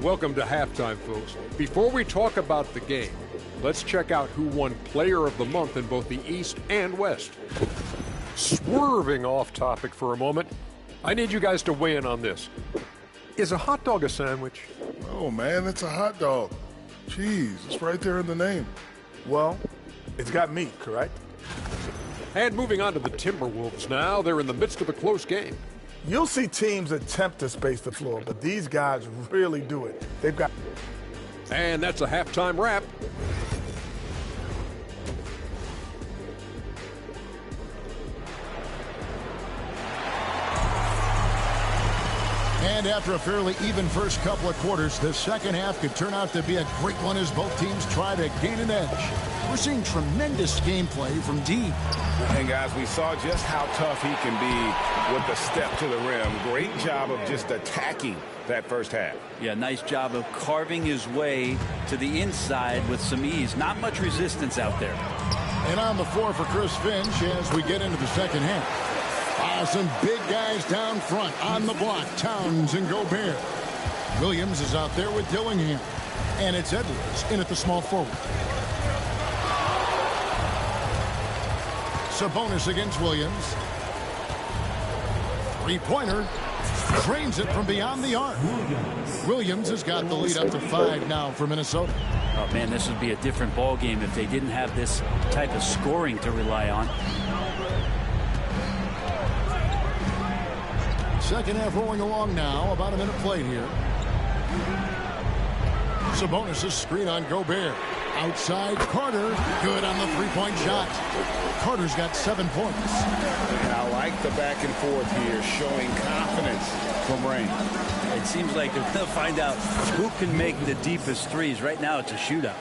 Welcome to halftime, folks. Before we talk about the game, let's check out who won Player of the Month in both the East and West. Swerving off topic for a moment, I need you guys to weigh in on this. Is a hot dog a sandwich? Oh, man, it's a hot dog. Cheese, it's right there in the name. Well, it's got meat, correct? And moving on to the Timberwolves now, they're in the midst of a close game. You'll see teams attempt to space the floor, but these guys really do it. They've got... And that's a halftime wrap. And after a fairly even first couple of quarters, the second half could turn out to be a great one as both teams try to gain an edge. We're seeing tremendous gameplay from D. And guys, we saw just how tough he can be with the step to the rim. Great job of just attacking that first half. Yeah, nice job of carving his way to the inside with some ease. Not much resistance out there. And on the floor for Chris Finch as we get into the second half. Some big guys down front on the block. Towns and Gobert. Williams is out there with Dillingham. And it's Edwards in at the small forward. Sabonis against Williams. Three-pointer. Drains it from beyond the arc. Williams has got the lead up to 5 now for Minnesota. Oh, man, this would be a different ball game if they didn't have this type of scoring to rely on. Second half rolling along now. About a minute played here. Sabonis' screen on Gobert. Outside, Carter. Good on the three-point shot. Carter's got 7 points. And I like the back and forth here, showing confidence from Rain. It seems like they'll find out who can make the deepest threes. Right now, it's a shootout.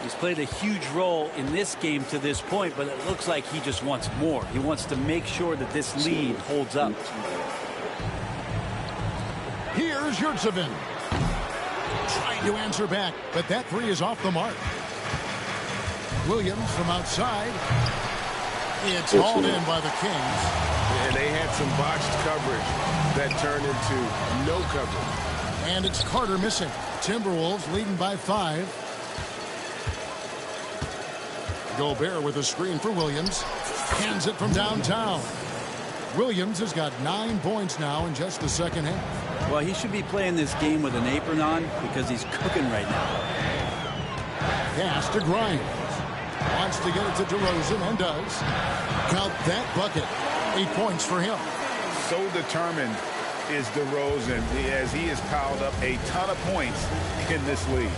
He's played a huge role in this game to this point, but it looks like he just wants more. He wants to make sure that this lead holds up. Here's Yurtseven. Trying to answer back, but that three is off the mark. Williams from outside. It's hauled in by the Kings. And they had some botched coverage that turned into no coverage. And it's Carter missing. Timberwolves leading by 5. Gobert with a screen for Williams. Hands it from downtown. Williams has got 9 points now in just the second half. Well, he should be playing this game with an apron on because he's cooking right now. Pass to Grimes. Wants to get it to DeRozan and does. Count that bucket. 8 points for him. So determined is DeRozan as he has piled up a ton of points in this league.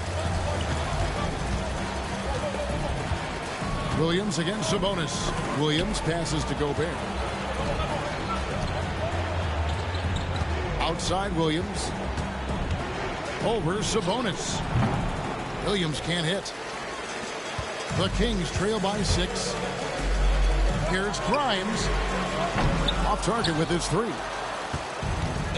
Williams against Sabonis. Williams passes to Gobert. Outside Williams. Over Sabonis. Williams can't hit. The Kings trail by 6. Here's Grimes. Off target with his 3.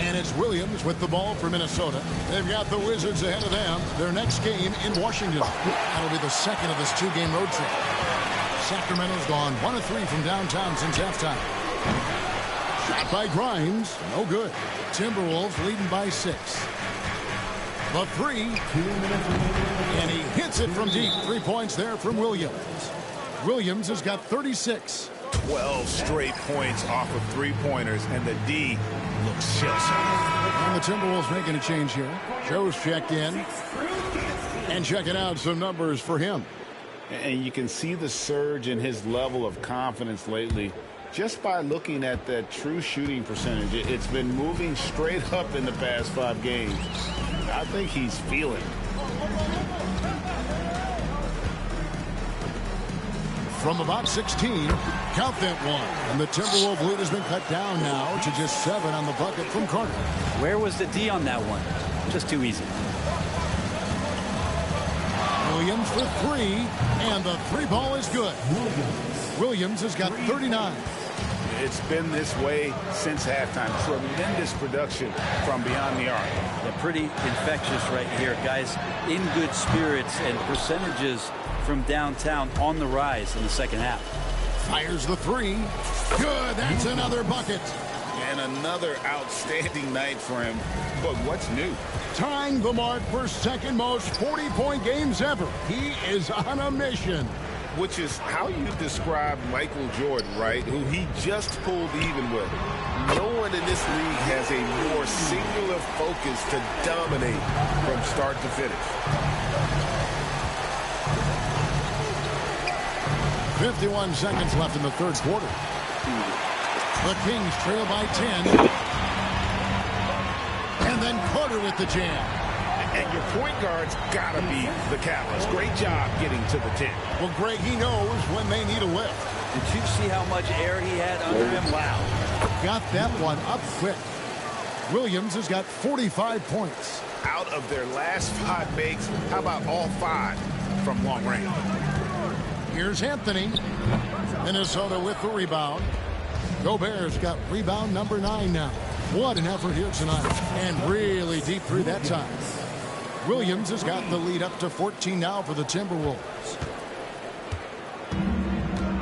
And it's Williams with the ball for Minnesota. They've got the Wizards ahead of them. Their next game in Washington. That'll be the second of this 2-game road trip. Sacramento's gone 1 of 3 from downtown since halftime. Shot by Grimes. No good. Timberwolves leading by 6. The 3. And he hits it from deep. 3 points there from Williams. Williams has got 36. 12 straight points off of 3-pointers, and the D looks shell-shocked. And the Timberwolves making a change here. Joe's checked in. And checking out some numbers for him. And you can see the surge in his level of confidence lately just by looking at that true shooting percentage. It's been moving straight up in the past 5 games. I think he's feeling it. From about 16, count that one. And the Timberwolves lead has been cut down now to just 7 on the bucket from Carter. Where was the D on that one? Just too easy. Williams for 3, and the 3 ball is good. Williams has got 39. It's been this way since halftime. Tremendous production from beyond the arc. Yeah, pretty infectious right here. Guys in good spirits and percentages from downtown on the rise in the second half. Fires the 3. Good. That's another bucket. And another outstanding night for him. But what's new? Tying the mark for second most 40-point games ever. He is on a mission. Which is how you describe Michael Jordan, right? Who he just pulled even with. No one in this league has a more singular focus to dominate from start to finish. 51 seconds left in the third quarter. The Kings trail by 10. And then Carter with the jam. And your point guard's got to be the catalyst. Great job getting to the 10. Well, Greg, he knows when they need a lift. Did you see how much air he had under him? Wow. Got that one up quick. Williams has got 45 points. Out of their last 5 makes, how about all 5 from long range? Here's Anthony. Minnesota with the rebound. Gobert's got rebound number 9 now. What an effort here tonight. And really deep through that time. Williams has got the lead up to 14 now for the Timberwolves.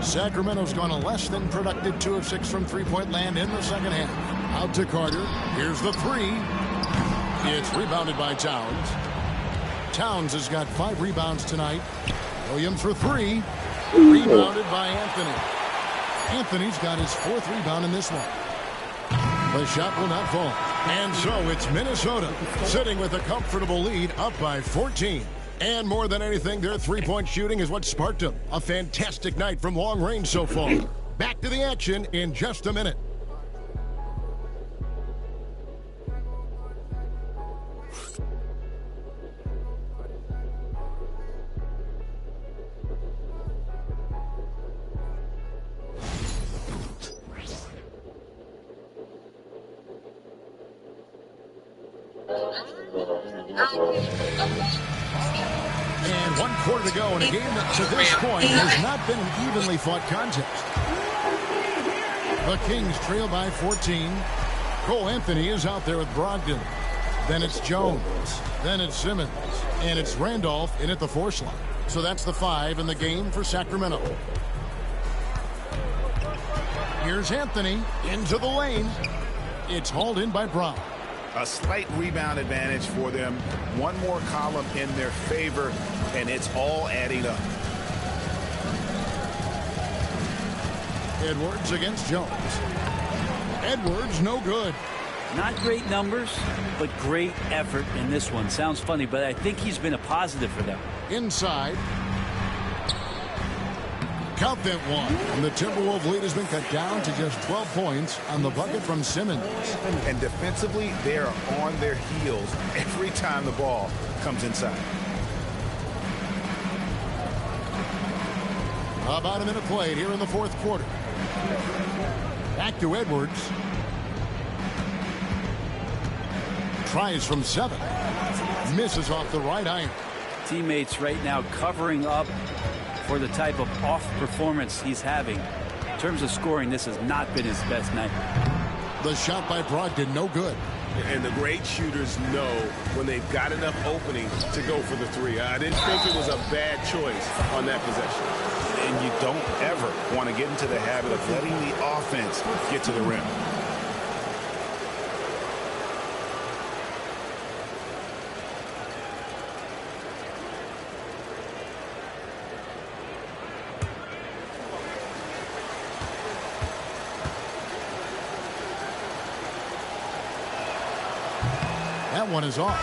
Sacramento's gone a less than productive 2 of 6 from three-point land in the second half. Out to Carter. Here's the 3. It's rebounded by Towns. Towns has got 5 rebounds tonight. Williams for 3. Rebounded by Anthony. Anthony's got his 4th rebound in this one. The shot will not fall. And so it's Minnesota sitting with a comfortable lead up by 14. And more than anything, their three-point shooting is what sparked them. A fantastic night from long range so far. Back to the action in just a minute. And 1 quarter to go in a game that to this point has not been an evenly fought contest. The Kings trail by 14. Cole Anthony is out there with Brogdon. Then it's Jones. Then it's Simmons. And it's Randolph in at the 4 slot. So that's the 5 in the game for Sacramento. Here's Anthony into the lane. It's hauled in by Brown. A slight rebound advantage for them. One more column in their favor, and it's all adding up. Edwards against Jones. Edwards, no good. Not great numbers, but great effort in this one. Sounds funny, but I think he's been a positive for them. Inside. Count that one. And the Timberwolves lead has been cut down to just 12 points on the bucket from Simmons. And defensively, they are on their heels every time the ball comes inside. About a minute played here in the fourth quarter. Back to Edwards. Tries from 7. Misses off the right iron. Teammates right now covering up for the type of off performance he's having. In terms of scoring, this has not been his best night. The shot by Brogdon, no good. And the great shooters know when they've got enough opening to go for the 3. I didn't think it was a bad choice on that possession. And you don't ever want to get into the habit of letting the offense get to the rim. That one is off.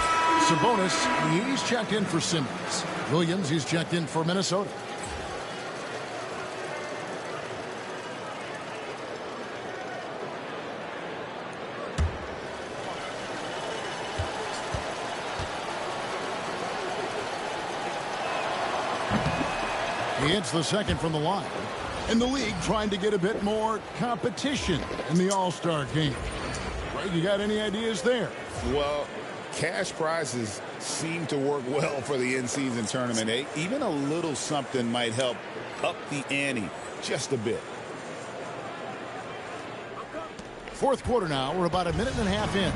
Sabonis, he's checked in for Simmons. Williams, he's checked in for Minnesota. He hits the second from the line. And the league trying to get a bit more competition in the All-Star game. Right, you got any ideas there? Well, cash prizes seem to work well for the in-season tournament. Even a little something might help up the ante just a bit. Fourth quarter now. We're about a minute and a half in.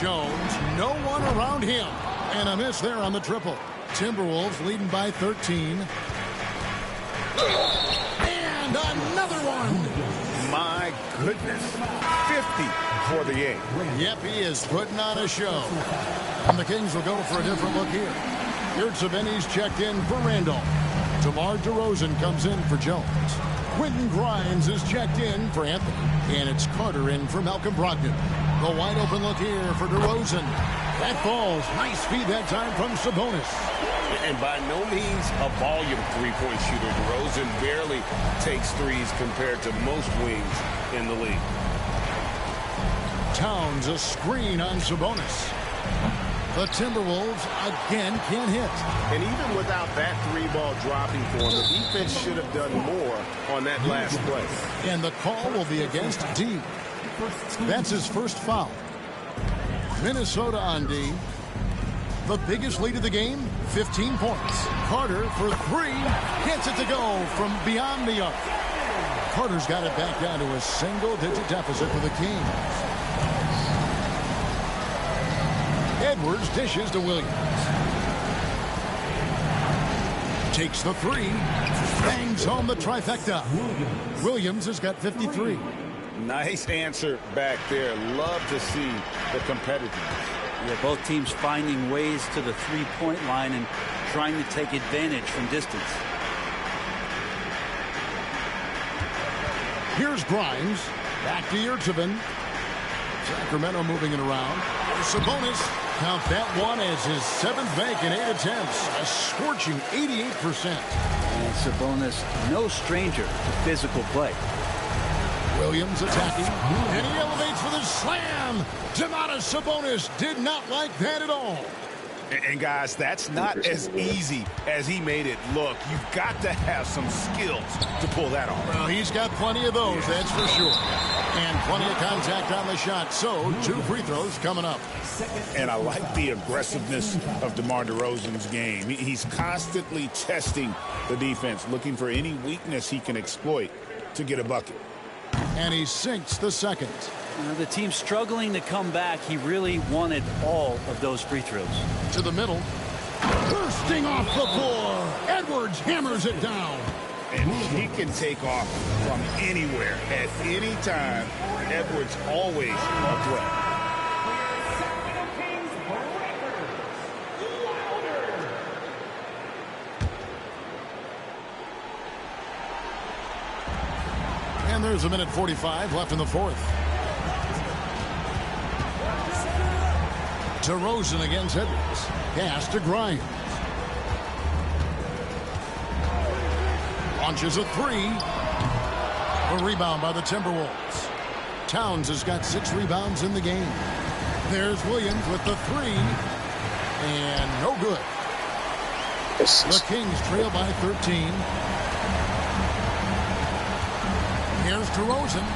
Jones, no one around him. And a miss there on the triple. Timberwolves leading by 13. And another one. My goodness. 50 for the game. Yep, he is putting on a show. And the Kings will go for a different look here. Yurtseven's checked in for Randolph. DeMar DeRozan comes in for Jones. Quentin Grimes is checked in for Anthony. And it's Carter in for Malcolm Brogdon. The wide open look here for DeRozan. That falls. Nice feed that time from Sabonis. And by no means a volume three-point shooter. DeRozan barely takes threes compared to most wings in the league. Towns a screen on Sabonis. The Timberwolves again can't hit. And even without that three-ball dropping for him, the defense should have done more on that last play. And the call will be against D. That's his first foul. Minnesota on D. The biggest lead of the game, 15 points. Carter for three. Gets it to go from beyond the arc. Carter's got it back down to a single-digit deficit for the Kings. Edwards dishes to Williams. Takes the three. Bangs home the trifecta. Williams has got 53. Nice answer back there. Love to see the competitiveness. Yeah, both teams finding ways to the three-point line and trying to take advantage from distance. Here's Grimes. Back to Yurtseven. Sacramento moving it around. Sabonis. Count that one as his seventh bank in 8 attempts. A scorching 88%. And Sabonis, no stranger to physical play. Williams attacking. And he elevates for the slam. Domantas Sabonis did not like that at all. And guys, that's not as easy as he made it look. You've got to have some skills to pull that off. Well, he's got plenty of those, that's for sure. And plenty of contact on the shot. So, 2 free throws coming up. And I like the aggressiveness of DeMar DeRozan's game. He's constantly testing the defense, looking for any weakness he can exploit to get a bucket. And he sinks the second. The team struggling to come back. He really wanted all of those free throws. To the middle. Bursting off the floor. Edwards hammers it down. And he can take off from anywhere at any time. Edwards always a threat. And there's 1:45 left in the fourth. DeRozan against Edwards. Pass to Grimes. Launches a three. A rebound by the Timberwolves. Towns has got 6 rebounds in the game. There's Williams with the three. And no good. The Kings trail by 13. Here's DeRozan.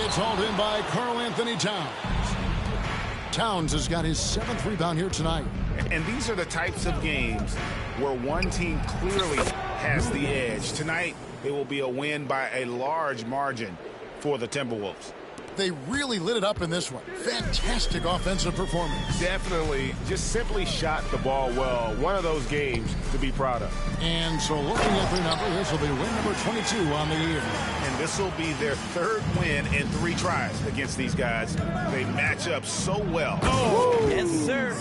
It's hauled in by Karl-Anthony Towns. Towns has got his 7th rebound here tonight. And these are the types of games where one team clearly has the edge. Tonight, it will be a win by a large margin for the Timberwolves. They really lit it up in this one. Fantastic offensive performance. Definitely just simply shot the ball well. One of those games to be proud of. And so looking at their number, this will be win number 22 on the year. And this will be their 3rd win in 3 tries against these guys. They match up so well. Oh, yes, sir.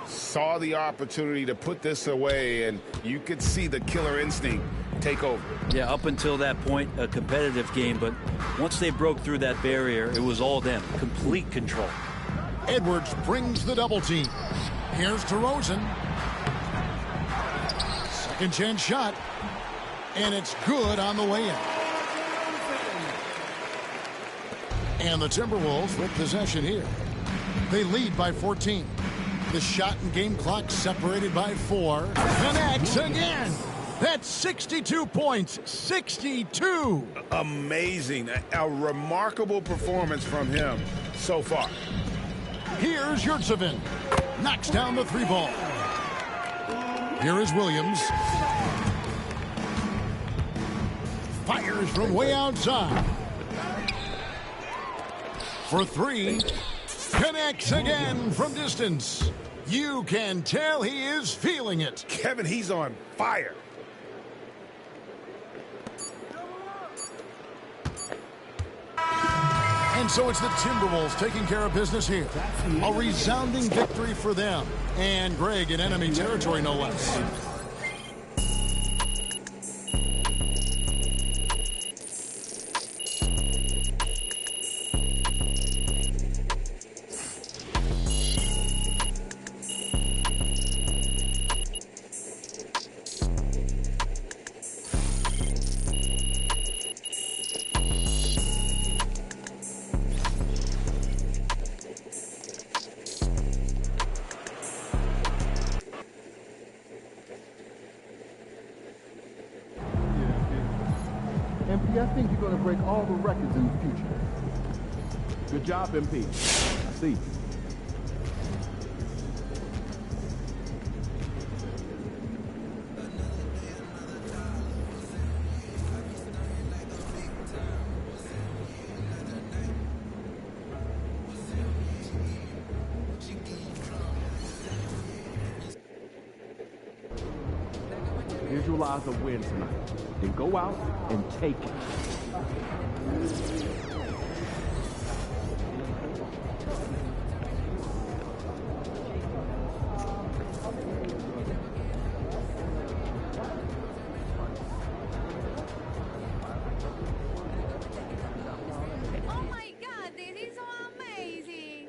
Saw the opportunity to put this away, and you could see the killer instinct take over. Yeah, up until that point, a competitive game, but once they broke through that barrier, it was all them. Complete control. Edwards brings the double team. Here's DeRozan. Second chance shot. And it's good on the way in. And the Timberwolves with possession here. They lead by 14. The shot and game clock separated by 4. Connects again. That's 62 points. 62. Amazing. A remarkable performance from him so far. Here's Yurtseven. Knocks down the 3 ball. Here is Williams. Fires from way outside. For 3. Connects again from distance. You can tell he is feeling it. Kevin, he's on fire. And so it's the Timberwolves taking care of business here. A resounding victory for them. And Greg in enemy territory, no less. MP, I think you're going to break all the records in the future. Good job, MP. I see. Visualize a win tonight. Then go out and take it. Oh my God, this is so amazing!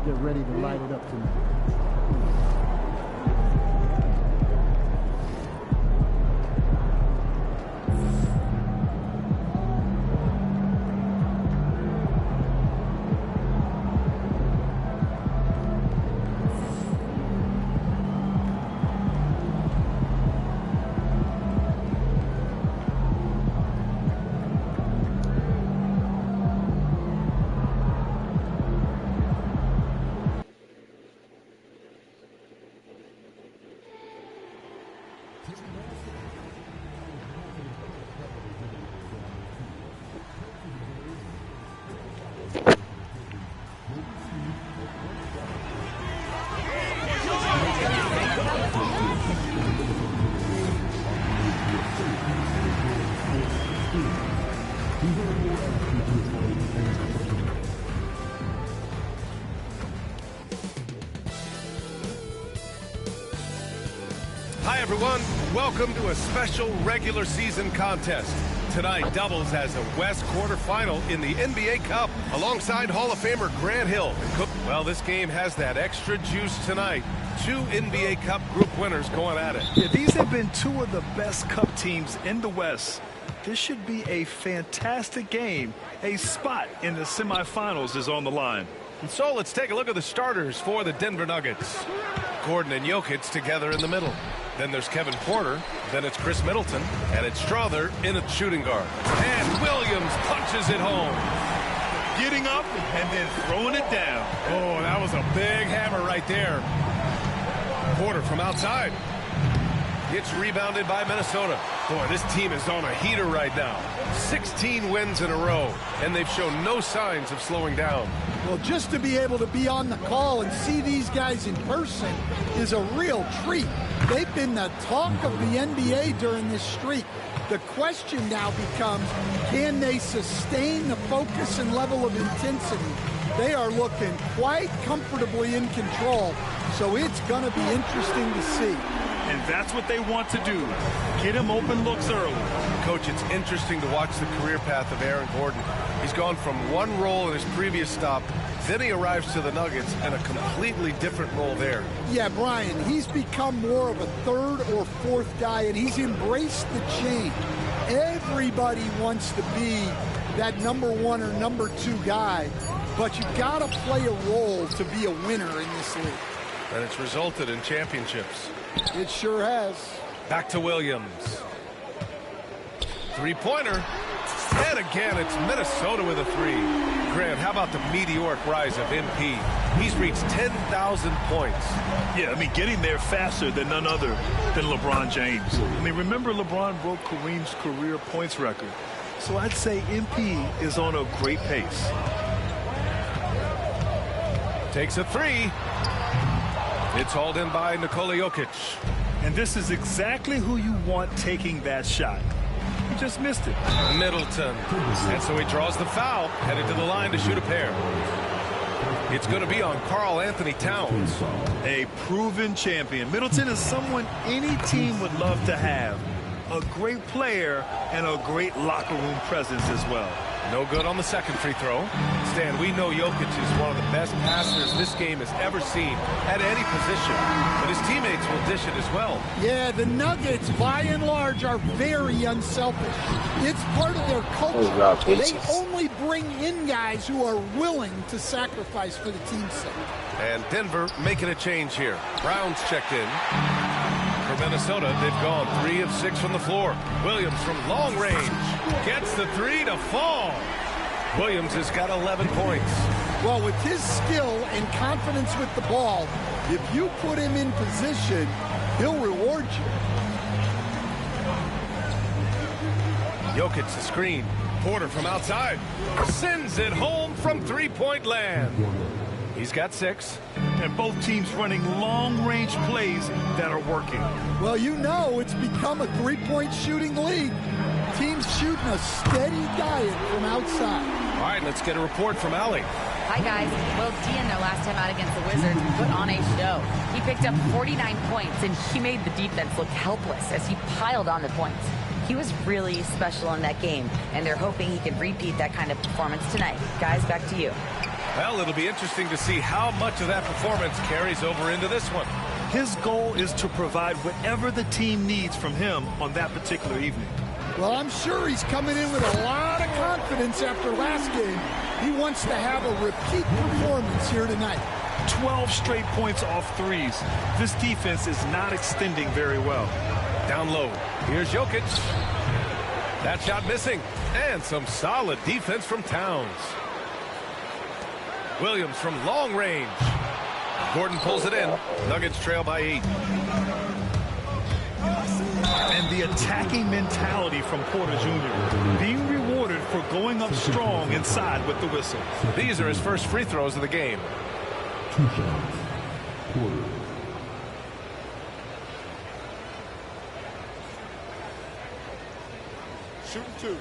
Get ready to light it up tonight. Hi, everyone. Welcome to a special regular season contest. tonight doubles as a West quarterfinal in the NBA Cup alongside Hall of Famer Grant Hill. Well, this game has that extra juice tonight. 2 NBA Cup group winners going at it. Yeah, these have been 2 of the best Cup teams in the West. This should be a fantastic game. A spot in the semifinals is on the line. And so let's take a look at the starters for the Denver Nuggets. Gordon and Jokic together in the middle. Then there's Kevin Porter. Then it's Chris Middleton. And it's Strother in at shooting guard. And Williams punches it home. Getting up and then throwing it down. Oh, that was a big hammer right there. Porter from outside. Gets rebounded by Minnesota. Boy, this team is on a heater right now. 16 wins in a row, and they've shown no signs of slowing down. Well, just to be able to be on the call and see these guys in person is a real treat. They've been the talk of the NBA during this streak. The question now becomes, can they sustain the focus and level of intensity? They are looking quite comfortably in control, so it's going to be interesting to see. And that's what they want to do. Get him open looks early. Coach, it's interesting to watch the career path of Aaron Gordon. He's gone from one role in his previous stop, then he arrives to the Nuggets in a completely different role there. Yeah, Brian, he's become more of a third or fourth guy, and he's embraced the change. Everybody wants to be that number 1 or number 2 guy, but you got to play a role to be a winner in this league. And it's resulted in championships. It sure has. Back to Williams. Three-pointer. And again, it's Minnesota with a 3. Grant, how about the meteoric rise of MP? He's reached 10,000 points. Yeah, I mean, getting there faster than none other than LeBron James. I mean, remember LeBron broke Kareem's career points record. So I'd say MP is on a great pace. Takes a 3. It's hauled in by Nikola Jokic. And this is exactly who you want taking that shot. He just missed it. Middleton. And so he draws the foul, headed to the line to shoot a pair. It's going to be on Karl Anthony Towns. A proven champion. Middleton is someone any team would love to have. A great player and a great locker room presence as well. No good on the second free throw. Stan, we know Jokic is one of the best passers this game has ever seen at any position, but his teammates will dish it as well. Yeah, the Nuggets, by and large, are very unselfish. It's part of their culture. They only bring in guys who are willing to sacrifice for the team's sake. And Denver making a change here. Brown's checked in. For Minnesota, they've gone 3 of 6 from the floor. Williams from long range gets the 3 to fall. Williams has got 11 points. Well, with his skill and confidence with the ball, if you put him in position, he'll reward you. Jokic the screen. Porter from outside. Sends it home from three-point land. He's got 6. And both teams running long-range plays that are working. Well, you know it's become a three-point shooting league. Teams shooting a steady diet from outside. All right, let's get a report from Allie. Hi, guys. Will Dean, their last time out against the Wizards, put on a show. He picked up 49 points, and he made the defense look helpless as he piled on the points. He was really special in that game, and they're hoping he can repeat that kind of performance tonight. Guys, back to you. Well, it'll be interesting to see how much of that performance carries over into this one. His goal is to provide whatever the team needs from him on that particular evening. Well, I'm sure he's coming in with a lot of confidence after last game. He wants to have a repeat performance here tonight. 12 straight points off threes. This defense is not extending very well. Down low. Here's Jokic. That shot missing. And some solid defense from Towns. Williams from long range. Gordon pulls it in. Nuggets trail by 8. And the attacking mentality from Porter Jr. being rewarded for going up strong inside with the whistle. These are his first free throws of the game. 2 shots. Porter. Shoot 2.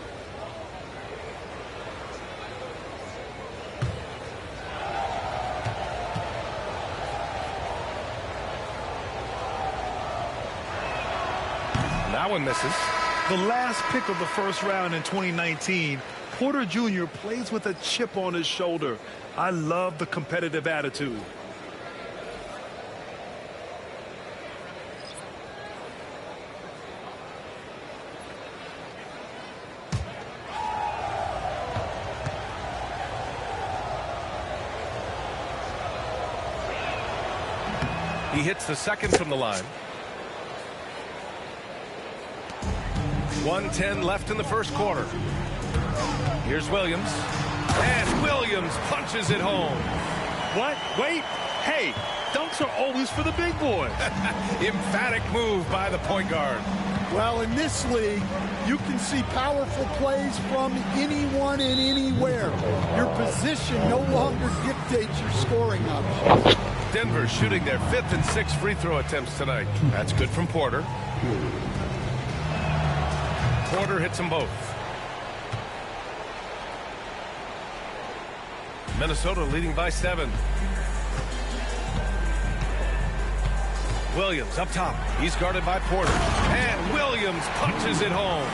That one misses. The last pick of the first round in 2019, Porter Jr. plays with a chip on his shoulder. I love the competitive attitude. He hits the second from the line. 1:10 left in the first quarter. Here's Williams. And Williams punches it home. What? Wait. Hey, dunks are always for the big boys. Emphatic move by the point guard. Well, in this league, you can see powerful plays from anyone and anywhere. Your position no longer dictates your scoring options. Denver shooting their 5th and 6th free throw attempts tonight. That's good from Porter. Porter hits them both. Minnesota leading by 7. Williams up top. He's guarded by Porter. And Williams punches it home.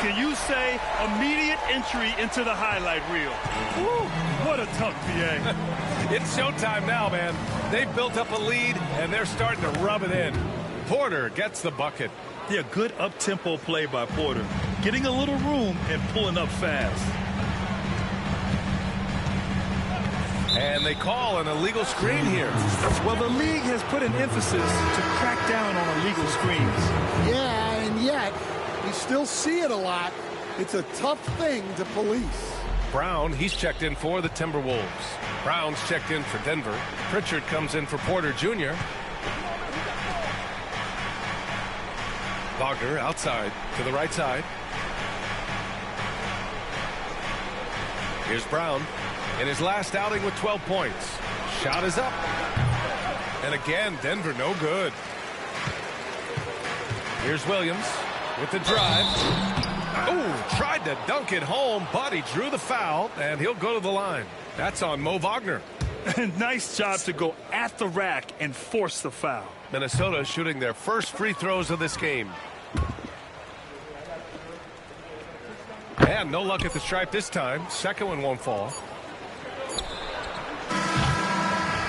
Can you say immediate entry into the highlight reel? Woo, what a tough PA. It's showtime now, man. They've built up a lead, and they're starting to rub it in. Porter gets the bucket. Yeah, good up-tempo play by Porter. Getting a little room and pulling up fast. And they call an illegal screen here. Well, the league has put an emphasis to crack down on illegal screens. Yeah, and yet, we still see it a lot. It's a tough thing to police. Brown, he's checked in for the Timberwolves. Brown's checked in for Denver. Pritchard comes in for Porter Jr. Wagner outside to the right side. Here's Brown in his last outing with 12 points. Shot is up. And again, Denver no good. Here's Williams with the drive. Oh, tried to dunk it home, but he drew the foul, and he'll go to the line. That's on Mo Wagner. Nice job to go at the rack and force the foul. Minnesota shooting their first free throws of this game. And no luck at the stripe this time. Second one won't fall.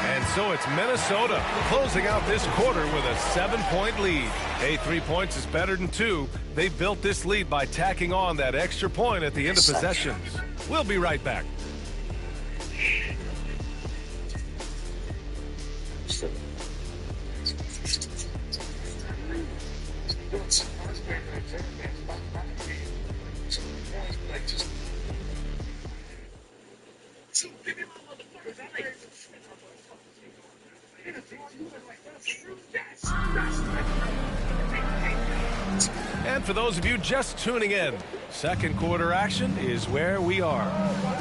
And so it's Minnesota closing out this quarter with a 7-point lead. Hey, 3 points is better than 2. They built this lead by tacking on that extra point at the end of possessions. We'll be right back. And for those of you just tuning in, second quarter action is where we are.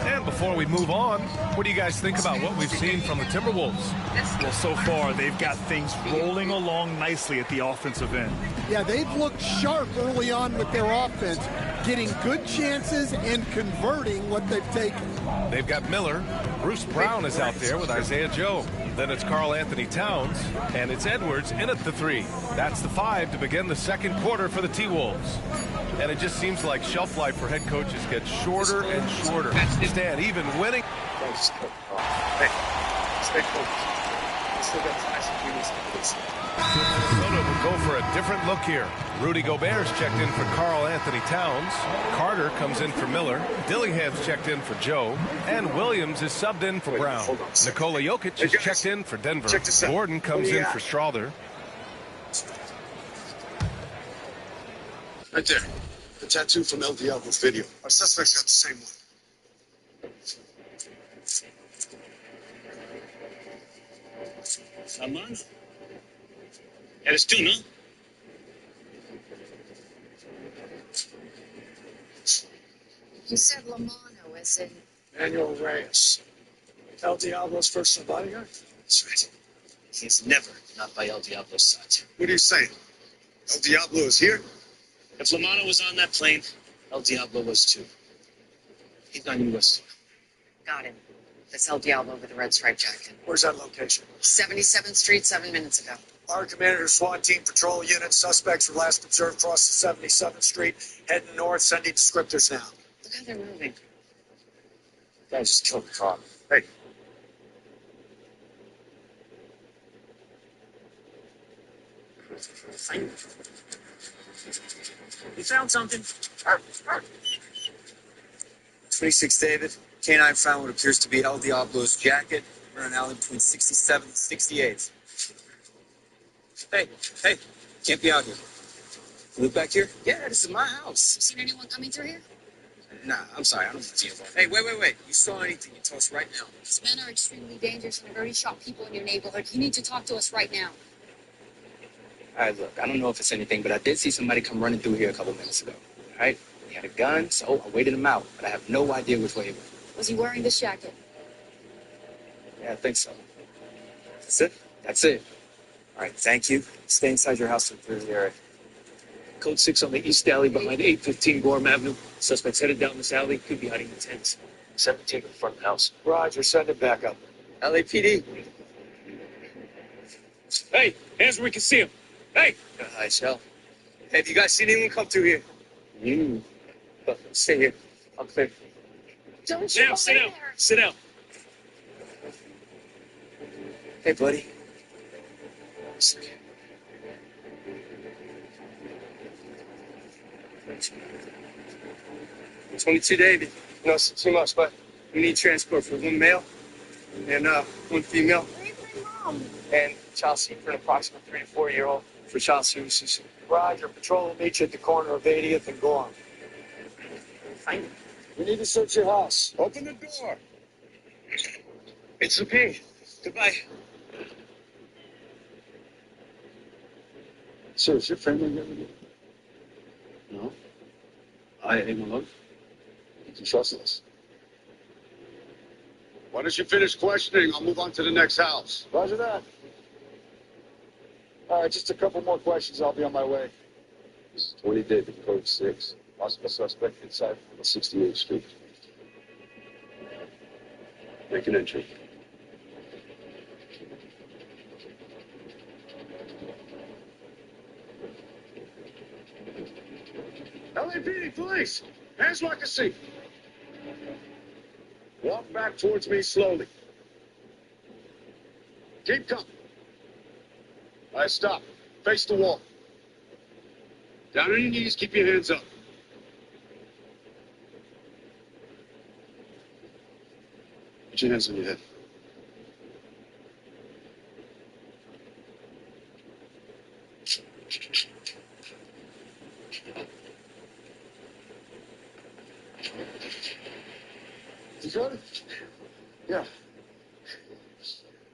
And before we move on, what do you guys think about what we've seen from the Timberwolves? Well, so far, they've got things rolling along nicely at the offensive end. Yeah, they've looked sharp early on with their offense, getting good chances and converting what they've taken. They've got Miller. Bruce Brown is out there with Isaiah Joe. Then it's Karl Anthony Towns, and it's Edwards in at the 3. That's the 5 to begin the second quarter for the T-Wolves. And it just seems like shelf life for head coaches gets shorter and shorter. Stan, even winning. Minnesota will go for a different look here. Rudy Gobert's checked in for Karl Anthony Towns. Carter comes in for Miller. Dillingham's checked in for Joe. And Williams is subbed in for Brown. Nikola Jokic is checked in for Denver. Gordon comes in for Strawther. Right there. The tattoo from El Diablo's video. Our suspect's got the same one. Salman? Eres tú, ¿no? You said Lamano, as in... Manuel Reyes. El Diablo's first bodyguard? That's right. He's never not by El Diablo's side. What are you saying? El Diablo is here? If Lamano was on that plane, El Diablo was too. He's on U.S. Got him. That's El Diablo with the red stripe jacket. Where's that location? 77th Street, 7 minutes ago. Our commander, SWAT team, patrol unit, suspects were last observed across the 77th Street, heading north, sending descriptors now. Look how they're moving. Guy just killed the cop. Hey. You found something? 26 David. Canine found what appears to be El Diablo's jacket in an alley between 67th and 68th. Hey, can't be out here. You live back here? Yeah, this is my house. Seen anyone coming through here? Nah, I'm sorry, I don't deal with it. Hey, wait. You saw anything, you tell us right now. These men are extremely dangerous and have already shot people in your neighborhood. You need to talk to us right now. All right, look, I don't know if it's anything, but I did see somebody come running through here a couple minutes ago. All right? He had a gun, so I waited him out, but I have no idea which way he went. Was he wearing this jacket? Yeah, I think so. That's it? That's it. All right, thank you. Stay inside your house and clear the area. Code 6 on the east alley behind 815 Gorham Avenue. Suspects headed down this alley. Could be hiding in tents. 17 in front of the house. Roger, send it back up. LAPD. Hey, hands where we can see him. Hey! Hi, Shell. Hey, have you guys seen anyone come through here? You. Stay here. I'm clear. Don't you Now, sit down. Sit down. Hey, buddy. 22 David. No, it's too much, but we need transport for one male and one female. Where's my mom? And child seat for an approximate 3 to 4 year old for child services. Roger, patrol will meet you at the corner of 80th and Gorham. We need to search your house. Open the door. It's okay. Goodbye. Sir, is your family here with you? No. I am alone. You can trust us. Why don't you finish questioning? I'll move on to the next house. Roger that. All right, just a couple more questions. I'll be on my way. This is 20 David, code 6. Possible suspect inside on 68th Street. Make an entry. LAPD, police! Hands where I can see. Walk back towards me slowly. Keep coming. All right, stop. Face the wall. Down on your knees, keep your hands up. Put your hands on your head. You got it? Yeah.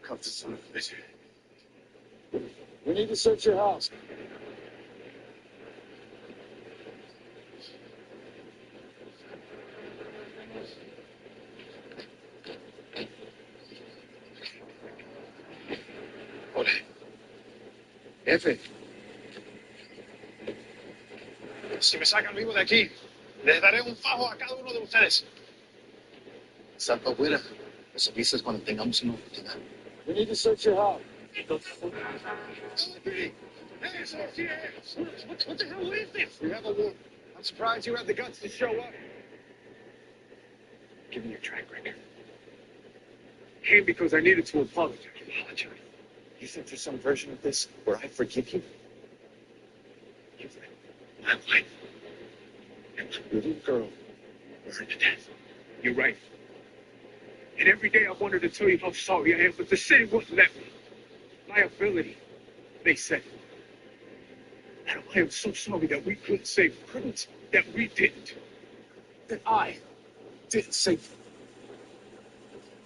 Cuff the son of a bitch. We need to search your house. Jefe. Si me sacan vivo de aquí, les daré un fajo a cada uno de ustedes. Salta afuera. Los avisas cuando tengamos una oportunidad. We need to search your house. Hey, what the hell is this? We have a warrant. I'm surprised you had the guts to show up. Give me your track record. Came because I needed to apologize. You think there's some version of this where I forgive you? You've let my wife and my little girl burn to death. You're right. And every day I wanted to tell you how sorry I am, but the city wouldn't let me. Liability, they said. And I am so sorry that we couldn't save you. That we didn't. That I didn't save you.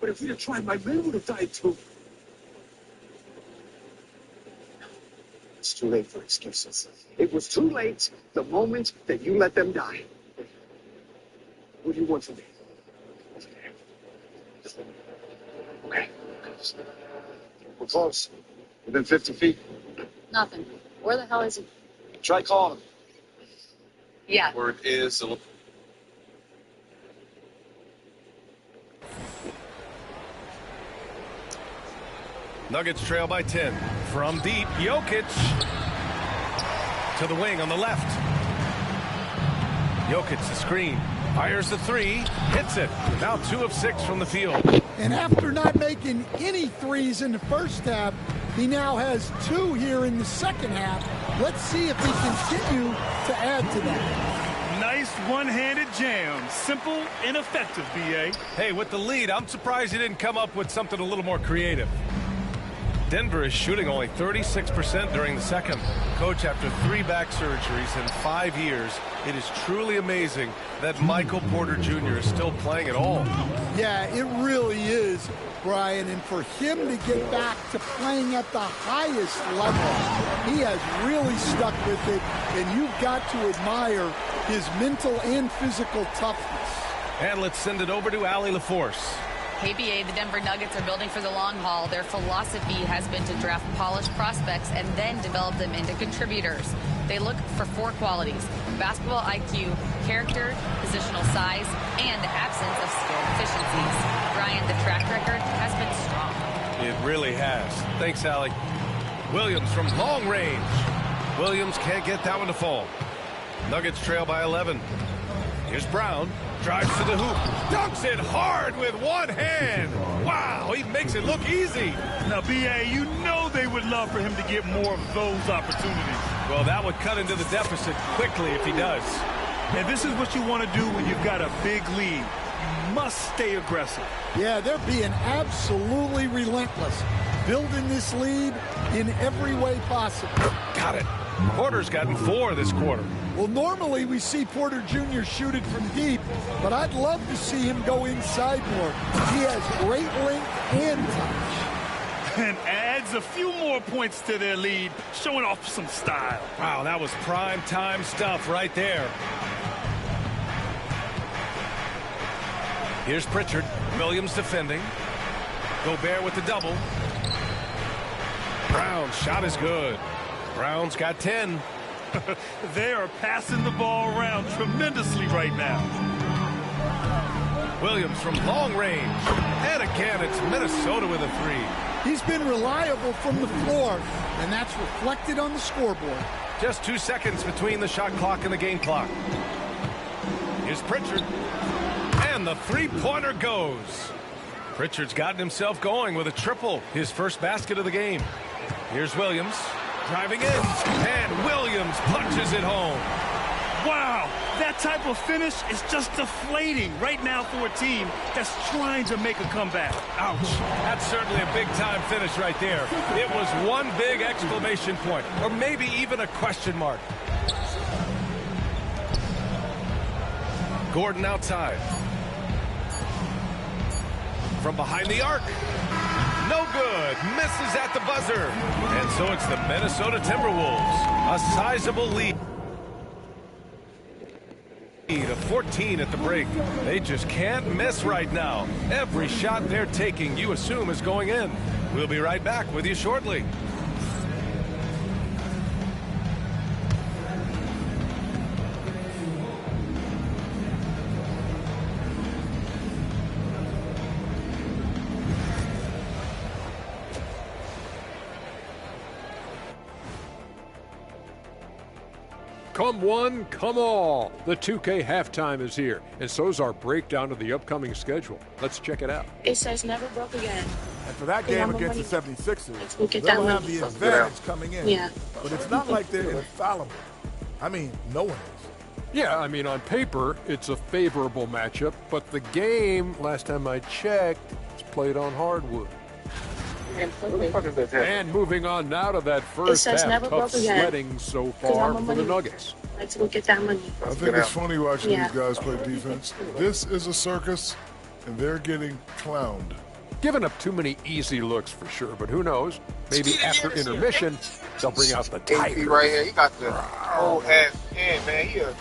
But if we'd have tried, my men would have died too. It's too late for excuses. It was too late the moment that you let them die. What do you want from me? Okay. We're close. Within 50 feet. Nothing. Where the hell is he? Try calling him. Yeah. Word is... Nuggets trail by 10. From deep, Jokic to the wing on the left. Jokic the screen, fires the three, hits it. Now 2 of 6 from the field. And after not making any threes in the first half, he now has 2 here in the second half. Let's see if he continue to add to that. Nice one-handed jam. Simple and effective, B.A. Hey, with the lead, I'm surprised he didn't come up with something a little more creative. Denver is shooting only 36% during the second. Coach, after 3 back surgeries in 5 years, it is truly amazing that Michael Porter Jr. is still playing at all. Yeah, it really is, Brian. And for him to get back to playing at the highest level, he has really stuck with it. And you've got to admire his mental and physical toughness. And let's send it over to Allie LaForce. KBA, the Denver Nuggets are building for the long haul. Their philosophy has been to draft polished prospects and then develop them into contributors. They look for 4 qualities: basketball IQ, character, positional size, and the absence of skill deficiencies. Brian, the track record has been strong. It really has. Thanks, Allie. Williams from long range. Williams can't get that one to fall. Nuggets trail by 11. Here's Brown. Drives to the hoop, dunks it hard with one hand. Wow, he makes it look easy. Now, B.A., you know they would love for him to get more of those opportunities. Well, that would cut into the deficit quickly if he does. And this is what you want to do when you've got a big lead. You must stay aggressive. Yeah, they're being absolutely relentless, building this lead in every way possible. Got it. Porter's gotten 4 this quarter. Well, normally we see Porter Jr. shoot it from deep, but I'd love to see him go inside more. He has great length and touch. And adds a few more points to their lead, showing off some style. Wow, that was prime time stuff right there. Here's Pritchard. Williams defending. Gobert with the double. Brown's shot is good. Brown's got 10. They are passing the ball around tremendously right now. Williams from long range. And again, it's Minnesota with a 3. He's been reliable from the floor, and that's reflected on the scoreboard. Just 2 seconds between the shot clock and the game clock. Here's Pritchard. And the 3-pointer goes. Pritchard's gotten himself going with a triple, his first basket of the game. Here's Williams. Driving in, and Williams punches it home. Wow, that type of finish is just deflating right now for a team that's trying to make a comeback. Ouch, that's certainly a big-time finish right there. It was one big exclamation point, or maybe even a question mark. Gordon outside. From behind the arc. No good. Misses at the buzzer. And so it's the Minnesota Timberwolves. A sizable lead of 14 at the break. They just can't miss right now. Every shot they're taking, you assume, is going in. We'll be right back with you shortly. Come one, come all. The 2K halftime is here, and so's our breakdown of the upcoming schedule. Let's check it out. It says never broke again. And for that game against the 76ers, We'll get they'll that have the advantage coming in. Yeah. But it's not like they're infallible. I mean, no one is. Yeah, I mean, on paper, it's a favorable matchup, but the game, last time I checked, is played on hardwood. And moving on now to that first says half, never tough broke again. sledding so far for the Nuggets. Let's go get that money. I think it's funny watching Yeah. these guys play defense. This is a circus, and they're getting clowned. Giving up too many easy looks for sure, but who knows? Maybe after intermission, they'll bring out the tiger. right here. He got the whole ass in, man. He a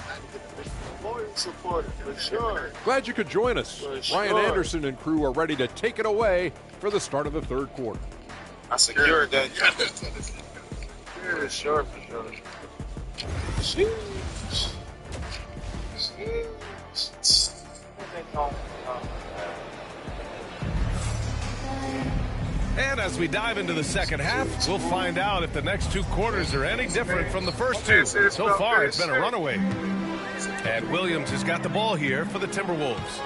loyal supporter for sure. Glad you could join us. Ryan Anderson and crew are ready to take it away for the start of the third quarter. I secured that. Yeah, sure, for sure. Sheesh. And as we dive into the second half, we'll find out if the next 2 quarters are any different from the first 2. So far, it's been a runaway. And Williams has got the ball here for the Timberwolves.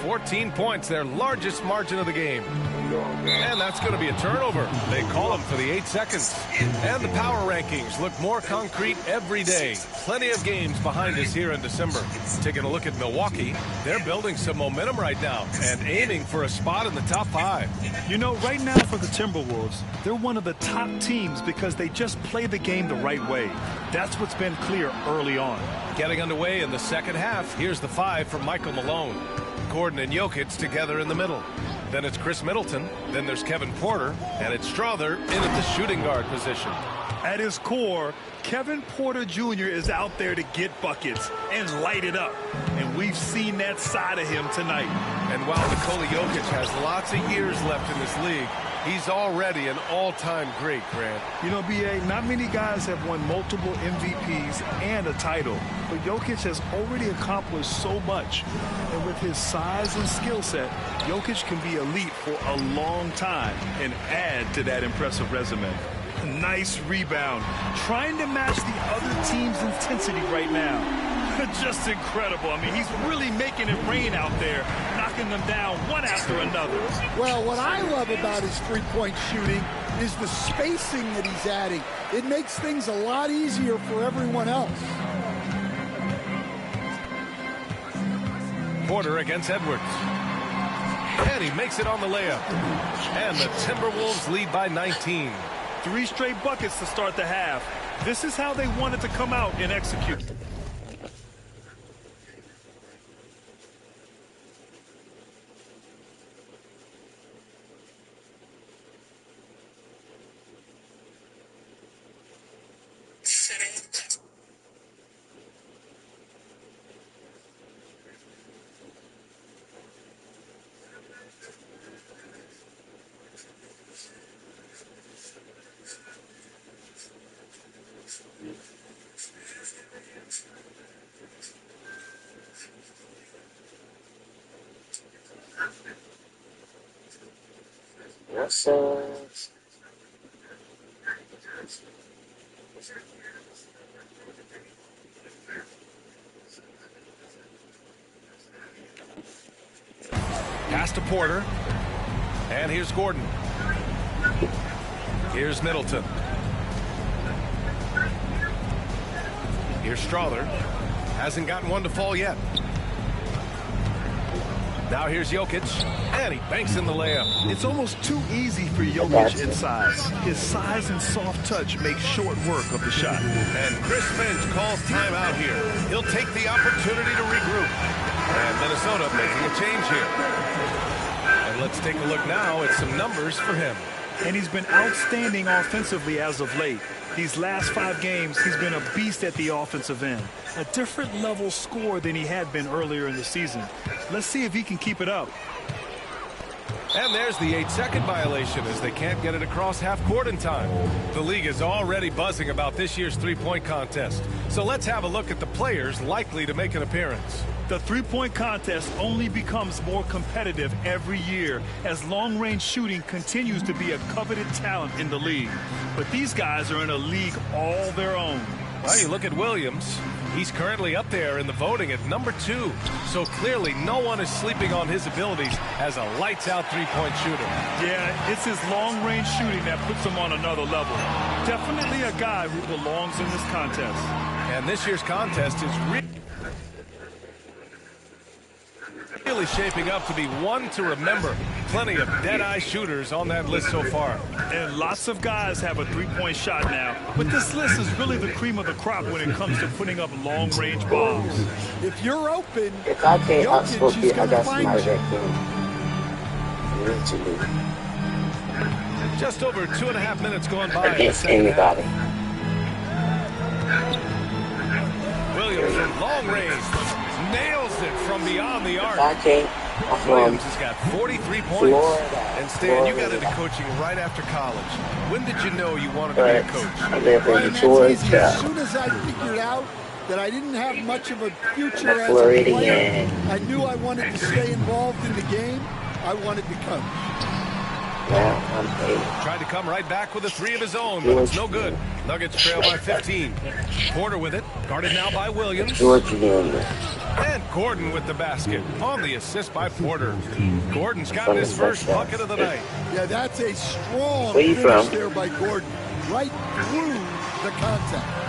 14 points, their largest margin of the game. And that's going to be a turnover. They call him for the 8 seconds. And the power rankings look more concrete every day. Plenty of games behind us here in December. Taking a look at Milwaukee, they're building some momentum right now and aiming for a spot in the top 5. You know, right now for the Timberwolves, they're one of the top teams because they just play the game the right way. That's what's been clear early on. Getting underway in the second half, here's the 5 from Michael Malone. Gordon and Jokic together in the middle. Then it's Chris Middleton. Then there's Kevin Porter. And it's Strother in at the shooting guard position. At his core, Kevin Porter Jr. is out there to get buckets and light it up. And we've seen that side of him tonight. And while Nikola Jokic has lots of years left in this league, he's already an all-time great, Grant. You know, B.A., not many guys have won multiple MVPs and a title. But Jokic has already accomplished so much. And with his size and skill set, Jokic can be elite for a long time and add to that impressive resume. Nice rebound. Trying to match the other team's intensity right now. Just incredible. I mean, he's really making it rain out there, knocking them down one after another. Well, what I love about his three-point shooting is the spacing that he's adding. It makes things a lot easier for everyone else. Porter against Edwards. And he makes it on the layup. And the Timberwolves lead by 19. 3 straight buckets to start the half. This is how they wanted to come out and execute. Pass to Porter. And here's Gordon. Here's Middleton. Here's Strother. Hasn't gotten one to fall yet. Now here's Jokic, and he banks in the layup. It's almost too easy for Jokic inside. His size and soft touch make short work of the shot. And Chris Finch calls timeout here. He'll take the opportunity to regroup. And Minnesota making a change here. And let's take a look now at some numbers for him. And he's been outstanding offensively as of late. These last 5 games, he's been a beast at the offensive end. A different level score than he had been earlier in the season. Let's see if he can keep it up. And there's the 8-second violation as they can't get it across half court in time. The league is already buzzing about this year's three-point contest. So let's have a look at the players likely to make an appearance. The three-point contest only becomes more competitive every year as long-range shooting continues to be a coveted talent in the league. But these guys are in a league all their own. Well, you look at Williams. He's currently up there in the voting at number 2. So clearly no one is sleeping on his abilities as a lights-out three-point shooter. Yeah, it's his long-range shooting that puts him on another level. Definitely a guy who belongs in this contest. And this year's contest is really shaping up to be one to remember. Plenty of dead-eye shooters on that list so far. And lots of guys have a three-point shot now. But this list is really the cream of the crop when it comes to putting up long-range bombs. If you're open, if I can't Jokic is going to find you. Just over 2.5 minutes going by. Against anybody. Williams from long range. Nails it from beyond the arc. Williams has got 43 points. Florida. And Stan, you got into coaching right after college. When did you know you wanted to be a coach? Brian, that's easy. As soon as I figured out that I didn't have much of a future as a player, I knew I wanted to stay involved in the game. I wanted to coach. Tried to come right back with a three of his own, but it's no good. Nuggets trail by 15. Porter with it, guarded now by Williams. And Gordon with the basket on the assist by Porter. Gordon's got his first bucket of the night. Yeah, that's a strong finish there by Gordon. Right through the contact.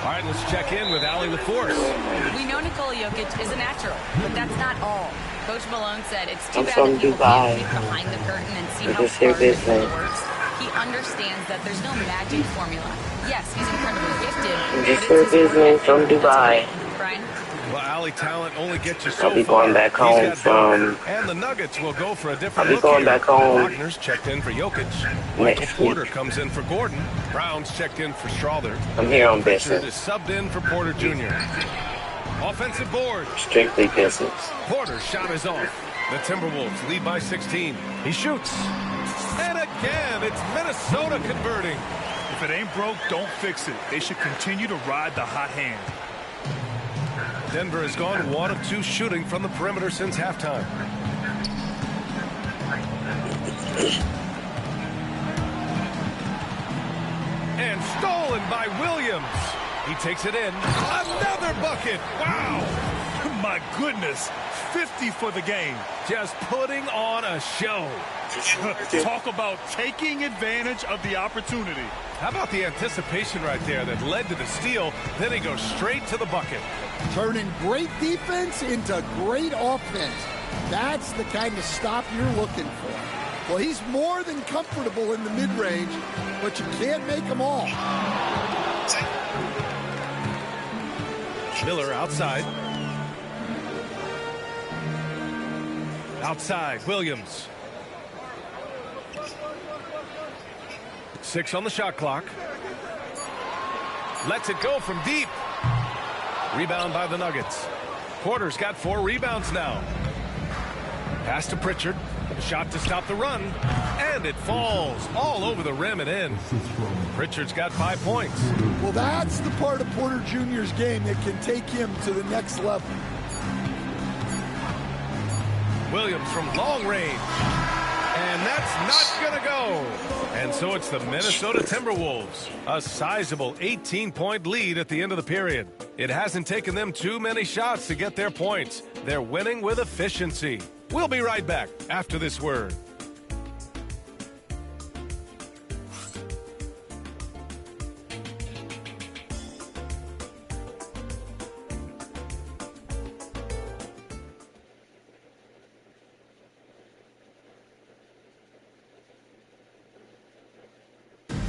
All right, let's check in with Allie LaForce. We know Nikola Jokic is a natural, but that's not all. Coach Malone said it's too I'm bad from that people Dubai. can't get behind the curtain and see how This is your hard it business. works. He understands that there's no magic formula. Yes, he's incredibly gifted, This but is it's his business work from ethic. Dubai. Brian? Well, Allie, talent only gets you so I'll be far. going back home from. And the Nuggets will go for a different I'll be look going here. back home Wagner's checked in for Jokic. Michael next Porter week. comes in for Gordon. Brown's checked in for Strawther. I'm here on Pritchard business. is subbed in for Porter Jr. Offensive board. Strictly business. Porter's shot is off. The Timberwolves lead by 16. He shoots. And again, it's Minnesota converting. If it ain't broke, don't fix it. They should continue to ride the hot hand. Denver has gone 1 of 2 shooting from the perimeter since halftime. And stolen by Williams. He takes it in. Another bucket. Wow. My goodness. 50 for the game. Just putting on a show. Talk about taking advantage of the opportunity. How about the anticipation right there that led to the steal? Then he goes straight to the bucket. Turning great defense into great offense. That's the kind of stop you're looking for. Well, he's more than comfortable in the mid-range, but you can't make them all. Miller outside. Outside, Williams. 6 on the shot clock. Lets it go from deep. Rebound by the Nuggets. Porter's got 4 rebounds now. Pass to Pritchard. A shot to stop the run. And it falls all over the rim and in. Pritchard's got 5 points. Well, that's the part of Porter Jr.'s game that can take him to the next level. Williams from long range. And that's not going to go. And so it's the Minnesota Timberwolves. A sizable 18-point lead at the end of the period. It hasn't taken them too many shots to get their points. They're winning with efficiency. We'll be right back after this word.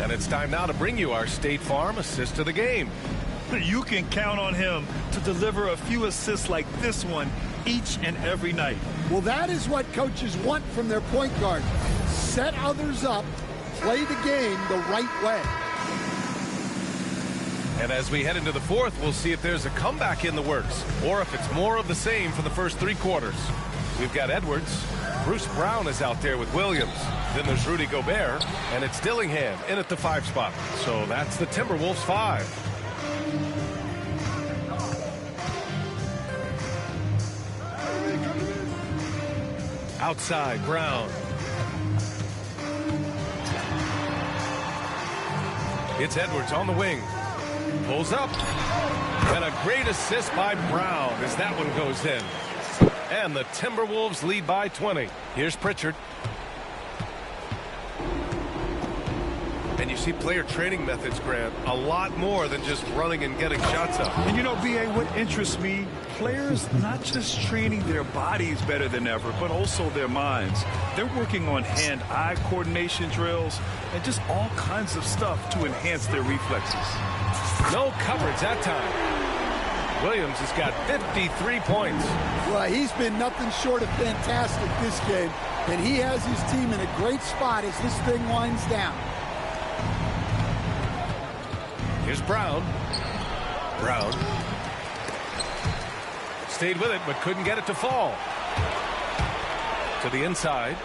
And it's time now to bring you our State Farm assist of the game. You can count on him to deliver a few assists like this one each and every night. Well, that is what coaches want from their point guard. Set others up, play the game the right way. And as we head into the fourth, we'll see if there's a comeback in the works or if it's more of the same for the first 3 quarters. We've got Edwards. Bruce Brown is out there with Williams. Then there's Rudy Gobert, and it's Dillingham in at the 5 spot. So that's the Timberwolves 5. Outside, Brown. It's Edwards on the wing. Pulls up. And a great assist by Brown as that one goes in. And the Timberwolves lead by 20. Here's Pritchard. And you see player training methods, Grant, a lot more than just running and getting shots up. And you know, B.A., what interests me, players not just training their bodies better than ever, but also their minds. They're working on hand-eye coordination drills and just all kinds of stuff to enhance their reflexes. No coverage that time. Williams has got 53 points. Well, he's been nothing short of fantastic this game, and he has his team in a great spot as this thing winds down. Here's Brown. Brown stayed with it, but couldn't get it to fall. To the inside.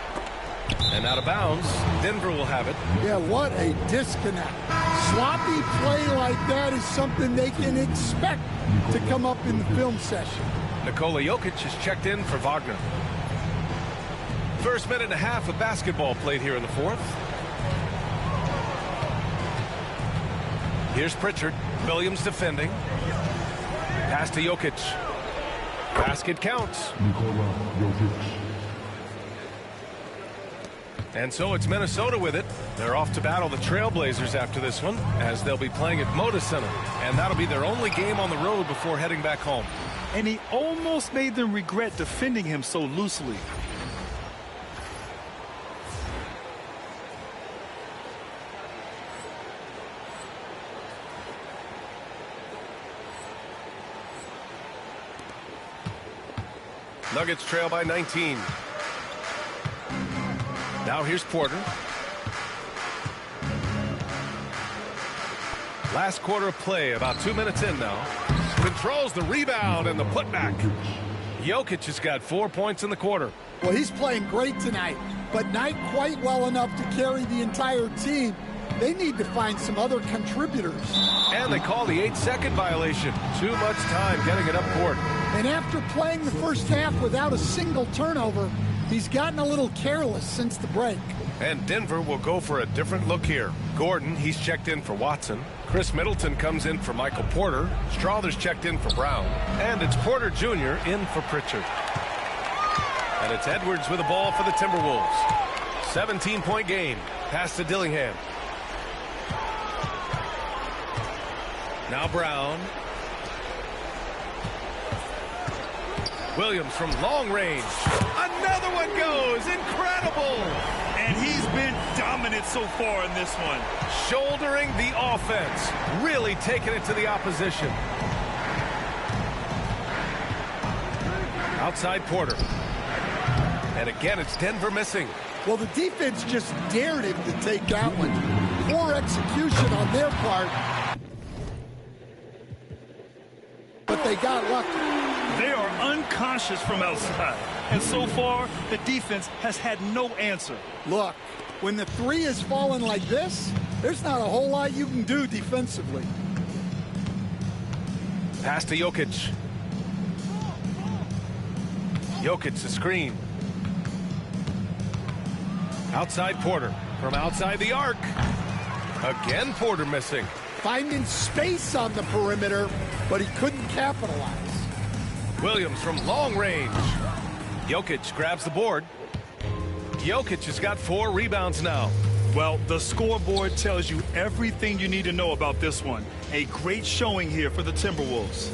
And out of bounds. Denver will have it. Yeah, what a disconnect. Sloppy play like that is something they can expect to come up in the film session. Nikola Jokic is checked in for Wagner. First minute and a half of basketball played here in the fourth. Here's Pritchard. Williams defending. Pass to Jokic. Basket counts. And so it's Minnesota with it. They're off to battle the Trailblazers after this one, as they'll be playing at Moda Center. And that'll be their only game on the road before heading back home. And he almost made them regret defending him so loosely. Nuggets trail by 19. Now here's Porter. Last quarter of play, about 2 minutes in now. Controls the rebound and the putback. Jokic has got 4 points in the quarter. Well, he's playing great tonight, but not quite well enough to carry the entire team. They need to find some other contributors. And they call the 8-second violation. Too much time getting it up court. And after playing the first half without a single turnover, he's gotten a little careless since the break. And Denver will go for a different look here. Gordon, he's checked in for Watson. Chris Middleton comes in for Michael Porter. Strawther's checked in for Brown. And it's Porter Jr. in for Pritchard. And it's Edwards with the ball for the Timberwolves. 17-point game. Pass to Dillingham. Now Brown. Williams from long range. Another one goes. Incredible. And he's been dominant so far in this one. Shouldering the offense. Really taking it to the opposition. Outside Porter. And again, it's Denver missing. Well, the defense just dared him to take that one. Poor execution on their part. But they got lucky. They are unconscious from outside. And so far, the defense has had no answer. Look, when the three is falling like this, there's not a whole lot you can do defensively. Pass to Jokic. Jokic, the screen. Outside Porter. From outside the arc. Again, Porter missing. Finding space on the perimeter, but he couldn't capitalize. Williams from long range. Jokic grabs the board. Jokic has got 4 rebounds now. Well, the scoreboard tells you everything you need to know about this one. A great showing here for the Timberwolves.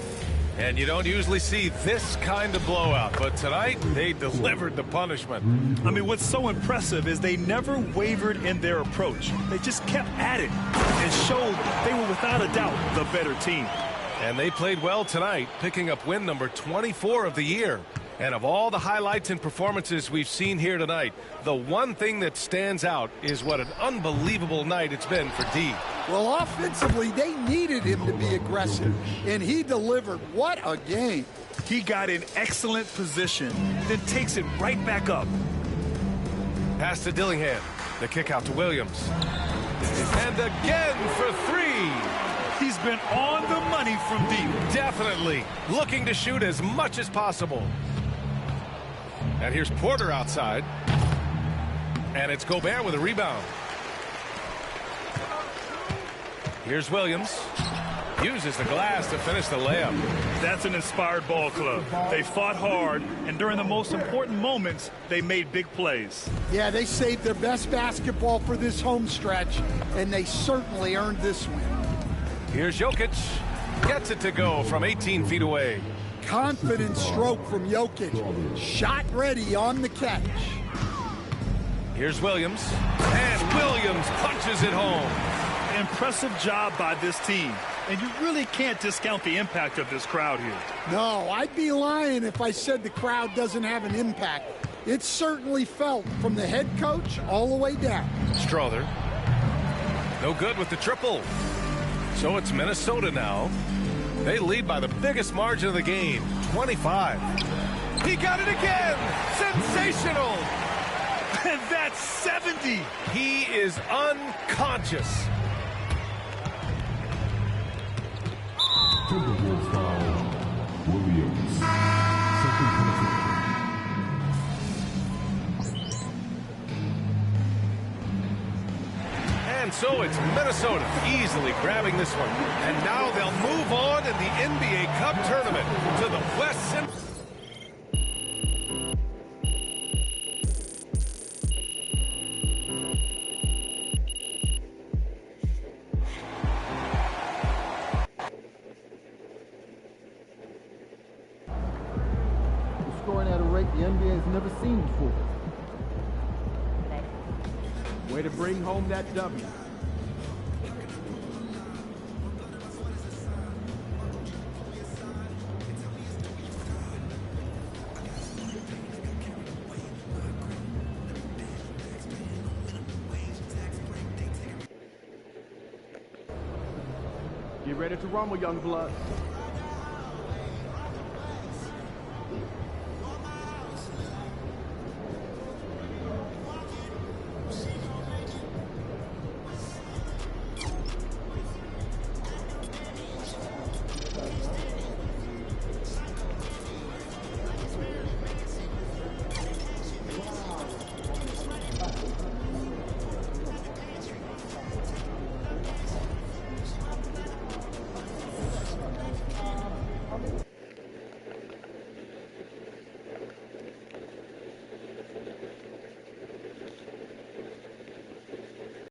And you don't usually see this kind of blowout, but tonight they delivered the punishment. I mean, what's so impressive is they never wavered in their approach. They just kept at it and showed they were without a doubt the better team. And they played well tonight, picking up win number 24 of the year. And of all the highlights and performances we've seen here tonight, the one thing that stands out is what an unbelievable night it's been for D. Well, offensively, they needed him to be aggressive, and he delivered. What a game. He got in excellent position, then takes it right back up. Pass to Dillingham. The kick out to Williams. And again for 3. He's been on the money from deep. Definitely. Looking to shoot as much as possible. And here's Porter outside. And it's Gobert with a rebound. Here's Williams. Uses the glass to finish the layup. That's an inspired ball club. They fought hard, and during the most important moments, they made big plays. Yeah, they saved their best basketball for this home stretch, and they certainly earned this win. Here's Jokic. Gets it to go from 18 feet away. Confident stroke from Jokic. Shot ready on the catch. Here's Williams. And Williams punches it home. Impressive job by this team. And you really can't discount the impact of this crowd here. No, I'd be lying if I said the crowd doesn't have an impact. It's certainly felt from the head coach all the way down. Strawther. No good with the triple. So it's Minnesota now. They lead by the biggest margin of the game, 25. He got it again! Sensational! And that's 70! He is unconscious. Timberwolves foul. Williams. Second so it's Minnesota easily grabbing this one. And now they'll move on in the NBA Cup tournament to the West. Scoring at a rate the NBA has never seen before. Way to bring home that W. Get ready to rumble, young blood.